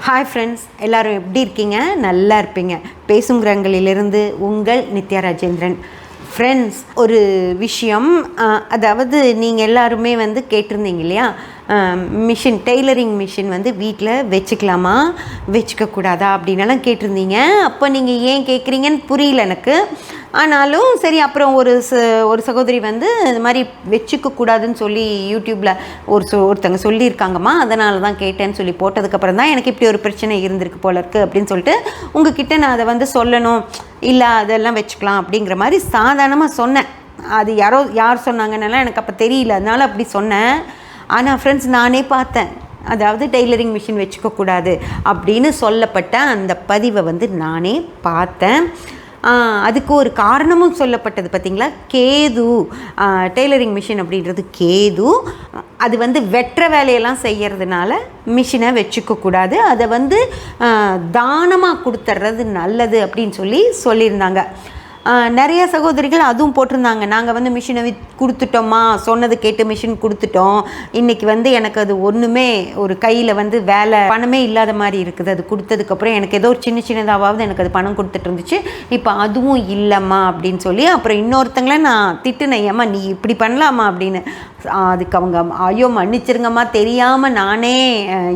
Hi friends, எல்லோரும் எப்படி இருக்கீங்க? நல்லா இருப்பீங்க. பேசும் கிரகங்களிலிருந்து உங்கள் நித்யா ராஜேந்திரன். ஃப்ரெண்ட்ஸ், ஒரு விஷயம், அதாவது நீங்கள் எல்லாருமே கேட்டிருந்தீங்க இல்லையா, மிஷின், டெய்லரிங் மிஷின் வீட்டில் வச்சுக்கலாமா வச்சுக்கக்கூடாதா அப்படின்னலாம் கேட்டிருந்தீங்க. அப்போ நீங்கள் ஏன் கேட்குறீங்கன்னு புரியல எனக்கு. ஆனாலும் சரி, அப்புறம் ஒரு சகோதரி இந்த மாதிரி வச்சுக்கக்கூடாதுன்னு சொல்லி யூடியூப்பில் ஒருத்தங்க சொல்லியிருக்காங்கம்மா, அதனால தான் கேட்டேன்னு சொல்லி போட்டதுக்கப்புறம் தான் எனக்கு இப்படி ஒரு பிரச்சனை இருந்திருக்கு போல இருக்குது அப்படின்னு சொல்லிட்டு உங்ககிட்ட நான் அதை சொல்லணும், இல்லை அதெல்லாம் வச்சுக்கலாம் அப்படிங்கிற மாதிரி சாதாரணமாக சொன்னேன். அது யார் சொன்னாங்கன்னெல்லாம் எனக்கு அப்போ தெரியல, அதனால் அப்படி சொன்னேன். ஆனால் ஃப்ரெண்ட்ஸ், நானே பார்த்தேன், அதாவது டெய்லரிங் மிஷின் வச்சுக்கக்கூடாது அப்படின்னு சொல்லப்பட்ட அந்த பதிவை நானே பார்த்தேன். அதுக்கு ஒரு காரணமும் சொல்லப்பட்டது பார்த்திங்களா. கேது, டெய்லரிங் மிஷின் அப்படின்றது கேது. அது வெட்டுற வேலையெல்லாம் செய்கிறதுனால மிஷினை வச்சுக்கக்கூடாது, அதை தானமாக கொடுத்துட்றது நல்லது அப்படின்னு சொல்லியிருந்தாங்க. நிறைய சகோதரிகள் அதுவும் போட்டிருந்தாங்க, நாங்கள் மிஷினை கொடுத்துட்டோம்மா, சொன்னது கேட்டு மிஷின் கொடுத்துட்டோம், இன்றைக்கி எனக்கு அது ஒன்றுமே ஒரு கையில் வேலை பணமே இல்லாத மாதிரி இருக்குது, அது கொடுத்ததுக்கப்புறம் எனக்கு ஏதோ ஒரு சின்னதாவது எனக்கு அது பணம் கொடுத்துட்டு இருந்துச்சு, இப்போ அதுவும் இல்லைம்மா அப்படின்னு சொல்லி. அப்புறம் இன்னொருத்தங்கள நான் திட்டுனேன், ஏம்மா நீ இப்படி பண்ணலாமா அப்படின்னு. அதுக்கு அவங்க, ஐயோ மன்னிச்சிருங்கம்மா, தெரியாமல் நானே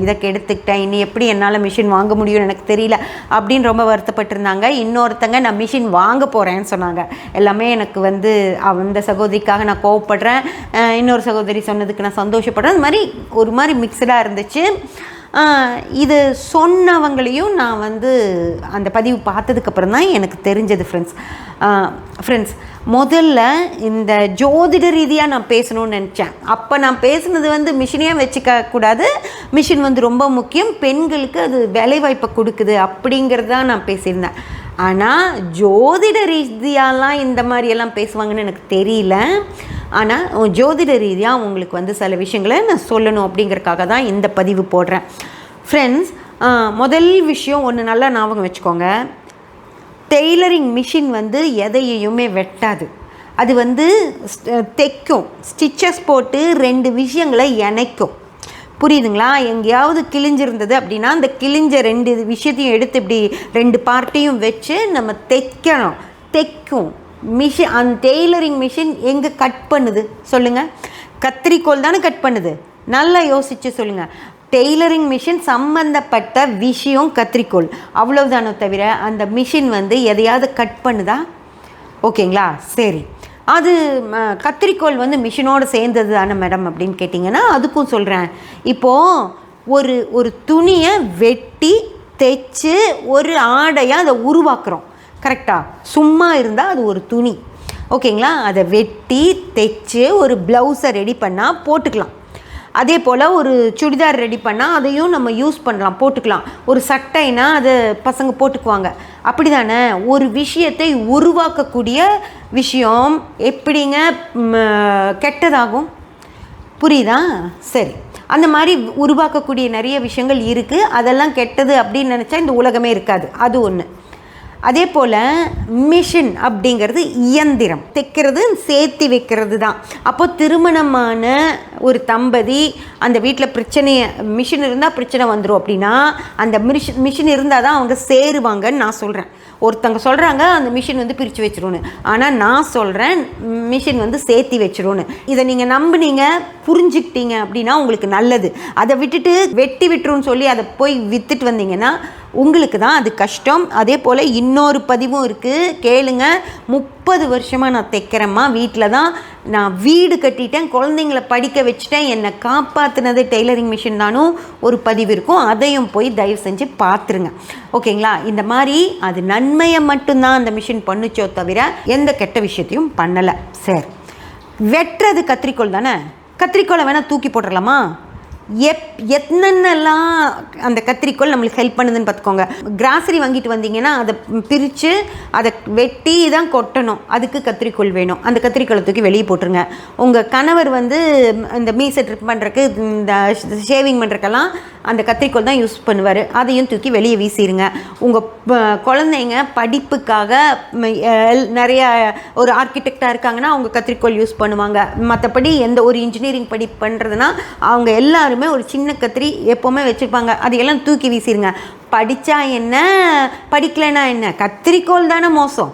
இதை கெடுத்துக்கிட்டேன், இனி எப்படி என்னால் மிஷின் வாங்க முடியும்னு எனக்கு தெரியல அப்படின்னு ரொம்ப வருத்தப்பட்டிருந்தாங்க. இன்னொருத்தங்க, நான் மிஷின் வாங்க போகிறேன் சொன்னாங்க. எல்லாமே எனக்கு அந்த சகோதரிக்காக நான் கோவப்படுறேன், இன்னொரு சகோதரி சொன்னதுக்கு நான் சந்தோஷப்படுறேன். அது மாதிரி ஒரு மாதிரி மிக்சடாக இருந்துச்சு. இது சொன்னவங்களையும் நான் அந்த பதிவு பார்த்ததுக்கப்புறம் தான் எனக்கு தெரிஞ்சது. ஃப்ரெண்ட்ஸ், முதல்ல இந்த ஜோதிட ரீதியாக நான் பேசணும்னு நினச்சேன். அப்போ நான் பேசுனது மிஷினே வச்சுக்கக்கூடாது, மிஷின் ரொம்ப முக்கியம், பெண்களுக்கு அது வேலைவாய்ப்பை கொடுக்குது அப்படிங்கிறது தான் நான் பேசியிருந்தேன். ஆனால் ஜோதிட ரீதியாலாம் இந்த மாதிரியெல்லாம் பேசுவாங்கன்னு எனக்கு தெரியல. ஆனால் ஜோதிட ரீதியாக உங்களுக்கு சில விஷயங்களை நான் சொல்லணும் அப்படிங்கிறதுக்காக தான் இந்த பதிவு போடுறேன். ஃப்ரெண்ட்ஸ், முதல் விஷயம் ஒன்று நல்லா ஞாபகம் வச்சுக்கோங்க, டெய்லரிங் மிஷின் எதையுமே வெட்டாது, அது தைக்கும், ஸ்டிச்சஸ் போட்டு ரெண்டு விஷயங்களை இணைக்கும். புரியுதுங்களா? எங்கேயாவது கிழிஞ்சிருந்தது அப்படின்னா அந்த கிழிஞ்ச ரெண்டு விஷயத்தையும் எடுத்து இப்படி ரெண்டு பார்ட்டையும் வச்சு நம்ம தைக்கும் மிஷின். அந்த டெய்லரிங் மிஷின் எங்கே கட் பண்ணுது சொல்லுங்கள்? கத்திரிக்கோல் தானே கட் பண்ணுது. நல்லா யோசித்து சொல்லுங்கள். டெய்லரிங் மிஷின் சம்மந்தப்பட்ட விஷயம் கத்திரிக்கோல், அவ்வளவுதானோ தவிர அந்த மிஷின் எதையாவது கட் பண்ணுதா? ஓகேங்களா? சரி, அது கத்திரிக்கோல் மிஷினோடு சேர்ந்தது தானே மேடம் அப்படின்னு கேட்டிங்கன்னா அதுக்கும் சொல்கிறேன். இப்போது ஒரு துணியை வெட்டி தைச்சு ஒரு ஆடையாக அதை உருவாக்குறோம், கரெக்டாக? சும்மா இருந்தால் அது ஒரு துணி, ஓகேங்களா? அதை வெட்டி தைச்சு ஒரு ப்ளவுஸை ரெடி பண்ணால் போட்டுக்கலாம். அதே போல் ஒரு சுடிதார் ரெடி பண்ணால் அதையும் நம்ம யூஸ் பண்ணலாம், போட்டுக்கலாம். ஒரு சட்டைனா அதை பசங்க போட்டுக்குவாங்க, அப்படி தானே? ஒரு விஷயத்தை உருவாக்கக்கூடிய விஷயம் எப்படிங்க கெட்டதாகும்? புரியுதா? சரி, அந்த மாதிரி உருவாக்கக்கூடிய நிறைய விஷயங்கள் இருக்குது. அதெல்லாம் கெட்டது அப்படின்னு நினச்சா இந்த உலகமே இருக்காது, அது ஒன்று. அதே போல் மிஷின் அப்படிங்கிறது இயந்திரம், தைக்கிறது சேர்த்து வைக்கிறது தான். அப்போது திருமணமான ஒரு தம்பதி அந்த வீட்டில் மிஷின் இருந்தால் பிரச்சனை வந்துடும் அப்படின்னா அந்த மிஷின் இருந்தால் தான் அவங்க சேருவாங்கன்னு நான் சொல்கிறேன். ஒருத்தங்க சொல்கிறாங்க அந்த மிஷின் பிரித்து வச்சிருன்னு, ஆனால் நான் சொல்கிறேன் மிஷின் சேர்த்தி வச்சிருன்னு. இதை நீங்கள் நம்பினீங்க, புரிஞ்சுக்கிட்டீங்க அப்படின்னா உங்களுக்கு நல்லது. அதை விட்டுட்டு வெட்டி விட்டுருன்னு சொல்லி அதை போய் விற்றுட்டு வந்தீங்கன்னா உங்களுக்கு தான் அது கஷ்டம். அதே போல் இன்னொரு பதிவும் இருக்குது, கேளுங்க. 30 வருஷமாக நான் தைக்கிறேம்மா, வீட்டில் தான் நான் வீடு கட்டிட்டேன், குழந்தைங்கள படிக்க வச்சுட்டேன், என்னை காப்பாற்றினது டெய்லரிங் மிஷின் தானும் ஒரு பதிவு இருக்கும், அதையும் போய் தயவு செஞ்சு பார்த்துருங்க, ஓகேங்களா? இந்த மாதிரி அது நன்மையை மட்டும்தான் அந்த மிஷின் பண்ணுச்சோ தவிர எந்த கெட்ட விஷயத்தையும் பண்ணலை. சரி, வெட்டுறது கத்திரிக்கோள் தானே, கத்திரிக்கோளை வேணால் தூக்கி போட்டுடலாமா? என்னென்னலாம் அந்த கத்திரிக்கோள் நம்மளுக்கு ஹெல்ப் பண்ணுதுன்னு பார்த்துக்கோங்க. கிராசரி வாங்கிட்டு வந்தீங்கன்னா அதை பிரித்து அதை வெட்டி தான் கொட்டணும், அதுக்கு கத்திரிக்கோள் வேணும். அந்த கத்திரிக்கோளை தூக்கி வெளியே போட்டுருங்க. உங்கள் கணவர் இந்த மீசை ட்ரிப் பண்ணுறக்கு, இந்த ஷேவிங் பண்ணுறக்கெல்லாம் அந்த கத்திரிக்கோள் தான் யூஸ் பண்ணுவார், அதையும் தூக்கி வெளியே வீசிடுங்க. உங்கள் குழந்தைங்க படிப்புக்காக நிறைய ஒரு ஆர்கிடெக்டாக இருக்காங்கன்னா அவங்க கத்திரிக்கோள் யூஸ் பண்ணுவாங்க. மற்றபடி எந்த ஒரு இன்ஜினியரிங் படிப்பு பண்ணுறதுனா அவங்க எல்லாருமே எல்லாருமே ஒரு சின்ன கத்திரி எப்போவுமே வச்சுருப்பாங்க. அதையெல்லாம் தூக்கி வீசிடுங்க. படித்தா என்ன, படிக்கலைன்னா என்ன, கத்திரிக்கோள் தானே மோசம்,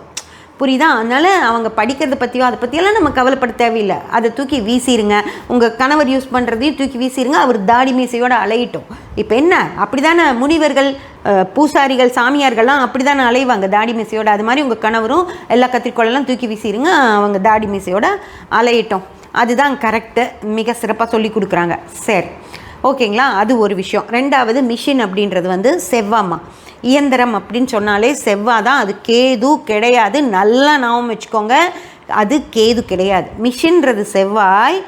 புரியுதா? அதனால் அவங்க படிக்கிறத பற்றியோ அதை பற்றியெல்லாம் நம்ம கவலைப்பட தேவையில்லை. அதை தூக்கி வீசிடுங்க. உங்கள் கணவர் யூஸ் பண்ணுறதையும் தூக்கி வீசிடுங்க. அவர் தாடி மீசையோடு அலையிட்டோம். இப்போ என்ன, அப்படி தானே முனிவர்கள், பூசாரிகள், சாமியார்கள்லாம் அப்படி தானே அலைவாங்க தாடி மீசையோடு. அது மாதிரி உங்கள் கணவரும் எல்லா கத்திரிக்கோளெல்லாம் தூக்கி வீசிடுங்க, அவங்க தாடி மீசையோடு அலையிட்டோம். அதுதான் கரெக்டு. மிக சிறப்பாக சொல்லி கொடுக்குறாங்க. சரி, ஓகேங்களா? அது ஒரு விஷயம். ரெண்டாவது, மிஷின் அப்படின்றது வந்து செவ்வாய்மா. இயந்திரம் அப்படின்னு சொன்னாலே செவ்வாய் தான். அது கேது கிடையாது. நல்லா ஞாபகம் வச்சுக்கோங்க, அது கேது கிடையாது. மிஷின்றது செவ்வாய்.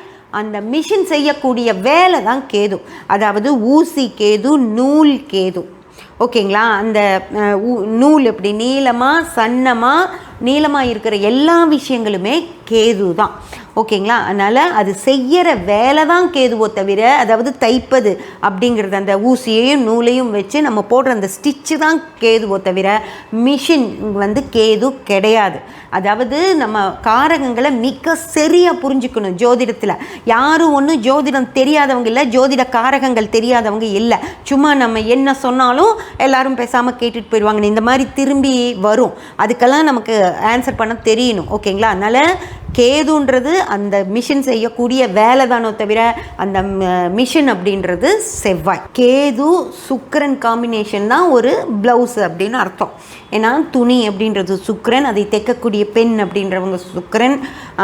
அந்த மிஷின் செய்யக்கூடிய வேலை தான் கேது. அதாவது ஊசி கேது, நூல் கேது. ஓகேங்களா? அந்த நூல் எப்படி நீளமாக சன்னமாக நீளமாக இருக்கிற எல்லா விஷயங்களுமே கேது தான். ஓகேங்களா? அதனால் அது செய்கிற வேலை தான் கேதுவோ தவிர, அதாவது தைப்பது அப்படிங்கிறது அந்த ஊசியையும் நூலையும் வச்சு நம்ம போடுற அந்த ஸ்டிச்சு தான் கேதுவோ தவிர மிஷின் வந்து கேது கிடையாது. அதாவது நம்ம காரகங்களை மிக சரியாக புரிஞ்சுக்கணும். ஜோதிடத்தில் யாரும் ஒன்றும் ஜோதிடம் தெரியாதவங்க இல்லை, ஜோதிட காரகங்கள் தெரியாதவங்க இல்லை. சும்மா நம்ம என்ன சொன்னாலும் எல்லாரும் பேசாமல் கேட்டுட்டு போயிடுவாங்க. இந்த மாதிரி திரும்பி வரும். அதுக்கெல்லாம் நமக்கு ஆன்சர் பண்ண தெரியணும். ஓகேங்களா? அதனால் கேதுன்றது அந்த மிஷின் செய்யக்கூடிய வேலை தானோ தவிர அந்த மிஷின் அப்படின்றது செவ்வாய். கேது சுக்கிரன் காம்பினேஷன் தான் ஒரு ப்ளவுஸ் அப்படின்னு அர்த்தம். ஏன்னா துணி அப்படின்றது சுக்கிரன், அதை தைக்கக்கூடிய பெண் அப்படின்றவங்க சுக்கிரன்,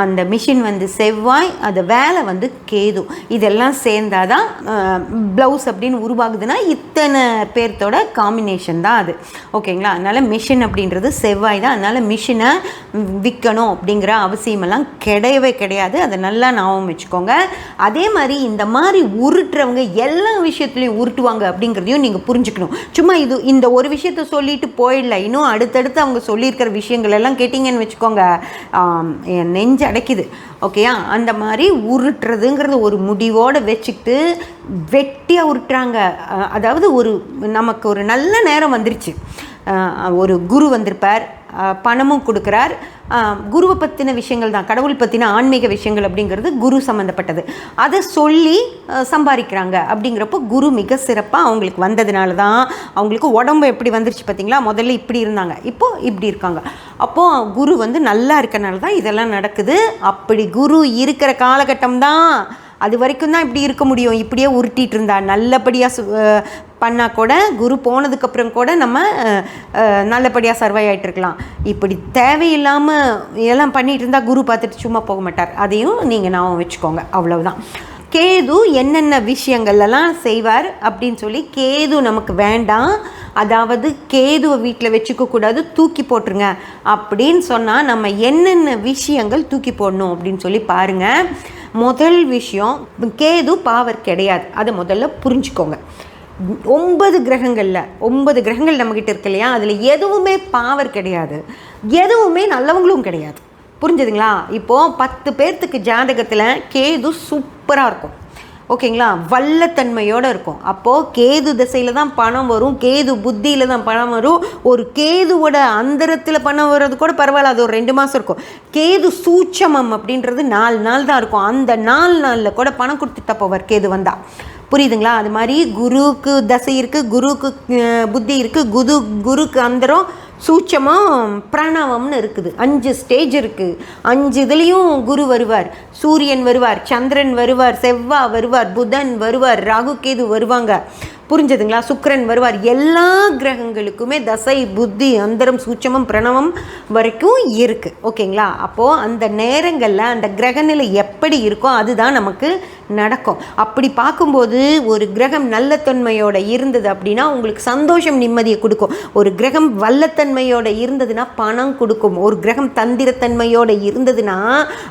அந்த மிஷின் வந்து செவ்வாய், அது வேலை வந்து கேது. இதெல்லாம் சேர்ந்தாதான் ப்ளவுஸ் அப்படின்னு உருவாகுதுன்னா இத்தனை பேர்த்தோட காம்பினேஷன் தான் அது. ஓகேங்களா? அதனால் மிஷின் அப்படின்றது செவ்வாய் தான். அதனால் மிஷினை விற்கணும் அப்படிங்கிற அவசியமெல்லாம் கிடையவே கிடையாது. அதை நல்லா ஞாபகம் வச்சுக்கோங்க. அதே மாதிரி இந்த மாதிரி உருட்டுறவங்க எல்லா விஷயத்துலையும் உருட்டுவாங்க அப்படிங்கிறதையும் நீங்கள் புரிஞ்சுக்கணும். சும்மா இந்த ஒரு விஷயத்த சொல்லிட்டு போயிடல. இன்னும் அடுத்தடுத்து அவங்க சொல்லியிருக்கிற விஷயங்கள் எல்லாம் கேட்டிங்கன்னு வச்சுக்கோங்க, என் நெஞ்சு அடைக்குது. ஓகேயா? அந்த மாதிரி உருட்டுறதுங்கிறது ஒரு முடிவோடு வச்சுக்கிட்டு வெட்டியாக உருட்டுறாங்க. அதாவது நமக்கு ஒரு நல்ல நேரம் வந்துருச்சு. ஒரு குரு வந்திருப்பார், பணமும் கொடுக்குறார். குருவை பற்றின விஷயங்கள் தான், கடவுள் பற்றின ஆன்மீக விஷயங்கள் அப்படிங்கிறது குரு சம்மந்தப்பட்டது. அதை சொல்லி சம்பாதிக்கிறாங்க. அப்படிங்கிறப்போ குரு மிக சிறப்பாக அவங்களுக்கு வந்ததுனால தான் அவங்களுக்கு உடம்பு எப்படி வந்துருச்சு பார்த்தீங்களா? முதல்ல இப்படி இருந்தாங்க, இப்போது இப்படி இருக்காங்க. அப்போது குரு வந்து நல்லா இருக்கனால தான் இதெல்லாம் நடக்குது. அப்படி குரு இருக்கிற காலகட்டம் தான், அது வரைக்கும் தான் இப்படி இருக்க முடியும். இப்படியே உருட்டிகிட்டு இருந்தா நல்லபடியாக பண்ணால் கூட, குரு போனதுக்கப்புறம் கூட நம்ம நல்லபடியாக சர்வை ஆகிட்டுருக்கலாம். இப்படி தேவையில்லாமல் எல்லாம் பண்ணிகிட்டு இருந்தால் குரு பார்த்துட்டு சும்மா போக மாட்டார். அதையும் நீங்கள் ஞாபகம் வச்சுக்கோங்க. அவ்வளவுதான். கேது என்னென்ன விஷயங்கள்லாம் செய்வார் அப்படின்னு சொல்லி, கேது நமக்கு வேண்டாம், அதாவது கேதுவை வீட்டில் வச்சுக்கக்கூடாது, தூக்கி போட்டுருங்க அப்படின்னு சொன்னால் நம்ம என்னென்ன விஷயங்கள் தூக்கி போடணும் அப்படின்னு சொல்லி பாருங்கள். முதல் விஷயம், கேது பாவர் கிடையாது. அதை முதல்ல புரிஞ்சுக்கோங்க. 9 கிரகங்கள் நம்மக்கிட்ட இருக்கு இல்லையா? அதில் எதுவுமே பாவர் கிடையாது, எதுவுமே நல்லவங்களும் கிடையாது. புரிஞ்சுதுங்களா? இப்போது 10 பேர்த்துக்கு ஜாதகத்தில் கேது சூப்பராக இருக்கும். ஓகேங்களா? வல்லத்தன்மையோடு இருக்கும். அப்போது கேது திசையில் தான் பணம் வரும், கேது புத்தியில் தான் பணம் வரும். ஒரு கேதுவோட அந்தரத்தில் பணம் வர்றது கூட பரவாயில்ல, அது ஒரு 2 மாதம் இருக்கும். கேது சூட்சமம் அப்படின்றது 4 நாள் தான் இருக்கும். அந்த 4 நாளில் கூட பணம் கொடுத்துட்டா போவார் கேது வந்தால். புரியுதுங்களா? அது மாதிரி குருவுக்கு தசை இருக்குது, குருவுக்கு புத்தி இருக்குது, குருக்கு அந்தரம் சூட்சமும் பிரணவம்னு இருக்குது. 5 ஸ்டேஜ் இருக்குது. 5 இதுலேயும் குரு வருவார், சூரியன் வருவார், சந்திரன் வருவார், செவ்வாய் வருவார், புதன் வருவார், ராகு கேது வருவாங்க. புரிஞ்சதுங்களா? சுக்கிரன் வருவார். எல்லா கிரகங்களுக்குமே தசை புத்தி அந்தரம் சூட்சமம் பிரணவம் வரைக்கும் இருக்குது. ஓகேங்களா? அப்போது அந்த நேரங்களில் அந்த கிரகநிலை எப்படி இருக்கோ அதுதான் நமக்கு நடக்கும். அப்படி பார்க்கும்போது ஒரு கிரகம் நல்லத்தன்மையோடு இருந்தது அப்படின்னா உங்களுக்கு சந்தோஷம் நிம்மதியை கொடுக்கும். ஒரு கிரகம் வல்லத்தன்மையோடு இருந்ததுன்னா பணம் கொடுக்கும். ஒரு கிரகம் தந்திரத்தன்மையோடு இருந்ததுன்னா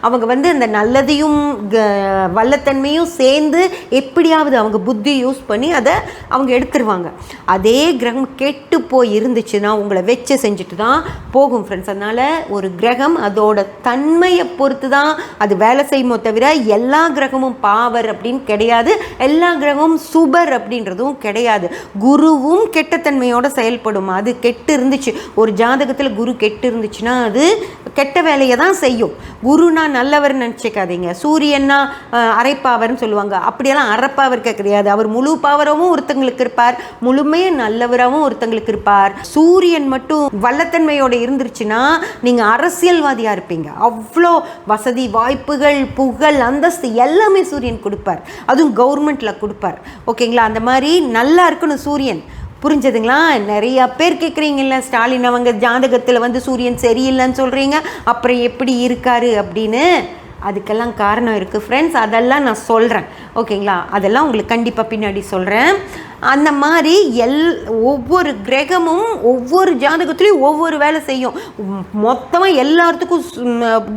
அவங்க அந்த நல்லதையும் வல்லத்தன்மையும் சேர்ந்து எப்படியாவது அவங்க புத்தி யூஸ் பண்ணி அதை அவங்க எடுத்துருவாங்க. அதே கிரகம் கெட்டு போய் இருந்துச்சுன்னா உங்களை வச்சு செஞ்சுட்டு தான் போகும் ஃப்ரெண்ட்ஸ். அதனால் ஒரு கிரகம் அதோட தன்மையை பொறுத்து தான் அது வேலை செய்யுமோ தவிர எல்லா கிரகமும் பாவ பாவர் அப்படின்னு கிடையாது. எல்லா கிரகமும் சுபர் அப்படின்றதும் கிடையாது. குருவும் கெட்டத்தன்மையோட செயல்படும். அது கெட்டு இருந்துச்சு, ஒரு ஜாதகத்தில் குரு கெட்டு இருந்துச்சுன்னா அது கெட்ட வேலையை தான் செய்யும். குருனா நல்லவர் நினச்சிக்காதீங்க. சூரியன்னா அரைப்பாவர்னு சொல்லுவாங்க, அப்படியெல்லாம் அரைப்பாவர் கிடையாது. அவர் முழு பாவராகவும் ஒருத்தங்களுக்கு இருப்பார், முழுமையாக நல்லவராகவும் ஒருத்தங்களுக்கு இருப்பார். சூரியன் மட்டும் வல்லத்தன்மையோட இருந்துருச்சுன்னா நீங்கள் அரசியல்வாதியாக இருப்பீங்க. அவ்வளோ வசதி வாய்ப்புகள் புகழ் அந்தஸ்து எல்லாமே சூரியன் கொடுப்பார். அதுவும் கவர்மெண்ட்டில் கொடுப்பார். ஓகேங்களா? அந்த மாதிரி நல்லா இருக்கணும் சூரியன். புரிஞ்சதுங்களா? நிறையா பேர் கேட்குறீங்கல்ல, ஸ்டாலின் அவங்க ஜாதகத்தில் வந்து சூரியன் சரியில்லைன்னு சொல்கிறீங்க, அப்புறம் எப்படி இருக்காரு அப்படின்னு. அதுக்கெல்லாம் காரணம் இருக்குது ஃப்ரெண்ட்ஸ். அதெல்லாம் நான் சொல்கிறேன். ஓகேங்களா? அதெல்லாம் உங்களுக்கு கண்டிப்பாக பின்னாடி சொல்கிறேன். அந்த மாதிரி ஒவ்வொரு கிரகமும் ஒவ்வொரு ஜாதகத்துலேயும் ஒவ்வொரு வேலை செய்யும். மொத்தமாக எல்லாத்துக்கும்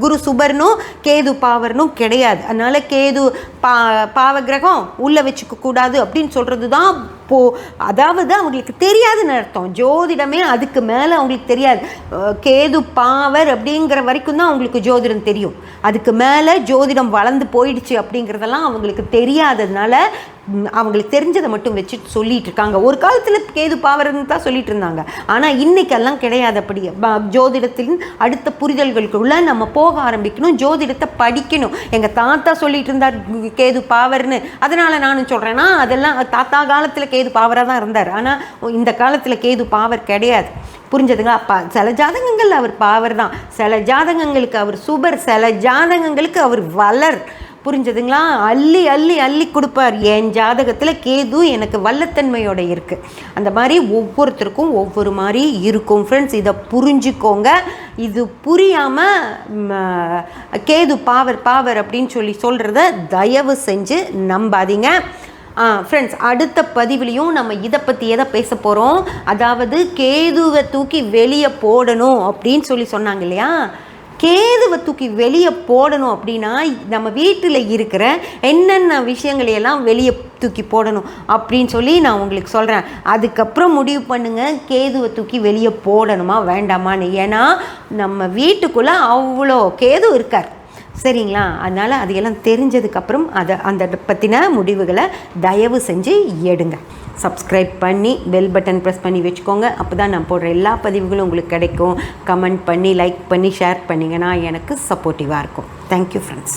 குரு சுபர்னும் கேது பாவர்னும் கிடையாது. அதனால் கேது பாவ கிரகம் உள்ளே வச்சுக்க கூடாது அப்படின்னு சொல்கிறது தான் அதாவது அவங்களுக்கு தெரியாதுன்னு அர்த்தம். ஜோதிடமே அதுக்கு மேலே அவங்களுக்கு தெரியாது. கேது பாவர் அப்படிங்கிற வரைக்கும் தான் அவங்களுக்கு ஜோதிடம் தெரியும். அதுக்கு மேலே ஜோதிடம் வளர்ந்து போயிடுச்சு அப்படிங்கிறதெல்லாம் அவங்களுக்கு தெரியாததுனால அவங்களுக்கு தெரிஞ்சதை மட்டும் வச்சு சொல்லிட்டு இருக்காங்க. ஒரு காலத்தில் கேது பாவர்னு தான் சொல்லிட்டு இருந்தாங்க. ஆனால் இன்னைக்கெல்லாம் கிடையாது. அப்படி ஜோதிடத்தின் அடுத்த புரிதல்களுக்குள்ள நம்ம போக ஆரம்பிக்கணும், ஜோதிடத்தை படிக்கணும். எங்கள் தாத்தா சொல்லிட்டு இருந்தார் கேது பாவர்னு, அதனால் நானும் சொல்கிறேன்னா அதெல்லாம் தாத்தா காலத்தில் கேது பாவராக தான் இருந்தார். ஆனால் இந்த காலத்தில் கேது பாவர் கிடையாது. புரிஞ்சதுங்களா? சில ஜாதகங்கள் அவர் பாவர் தான், சில ஜாதகங்களுக்கு அவர் சுபர், சில ஜாதகங்களுக்கு அவர் வளர். புரிஞ்சதுங்களா? அள்ளி அள்ளி அள்ளி கொடுப்பார். என் ஜாதகத்தில் கேது எனக்கு வல்லத்தன்மையோட இருக்குது. அந்த மாதிரி ஒவ்வொருத்தருக்கும் ஒவ்வொரு மாதிரி இருக்கும் ஃப்ரெண்ட்ஸ். இதை புரிஞ்சுக்கோங்க. இது புரியாமல் கேது பாவர் அப்படின்னு சொல்கிறத தயவு செஞ்சு நம்பாதீங்க ஃப்ரெண்ட்ஸ். அடுத்த பதிவுலையும் நம்ம இதை பற்றி எதை பேச போகிறோம், அதாவது கேதுவை தூக்கி வெளியே போடணும் அப்படின்னு சொன்னாங்க இல்லையா? கேதுவை தூக்கி வெளியே போடணும் அப்படின்னா நம்ம வீட்டில் இருக்கிற என்னென்ன விஷயங்களையெல்லாம் வெளியே தூக்கி போடணும் அப்படின்னு நான் உங்களுக்கு சொல்கிறேன். அதுக்கப்புறம் முடிவு பண்ணுங்கள் கேதுவை தூக்கி வெளியே போடணுமா வேண்டாமான்னு. ஏன்னா நம்ம வீட்டுக்குள்ளே அவ்வளோ கேது இருக்கார், சரிங்களா? அதனால் அதையெல்லாம் தெரிஞ்சதுக்கப்புறம் அந்த பற்றின முடிவுகளை தயவு செஞ்சு எடுங்க. சப்ஸ்கிரைப் பண்ணி பெல் பட்டன் ப்ரெஸ் பண்ணி வச்சுக்கோங்க. அப்போ தான் நான் போடுற எல்லா பதிவுகளும் உங்களுக்கு கிடைக்கும். கமெண்ட் பண்ணி லைக் பண்ணி ஷேர் பண்ணிங்கன்னா எனக்கு சப்போர்ட்டிவாக இருக்கும். Thank you friends.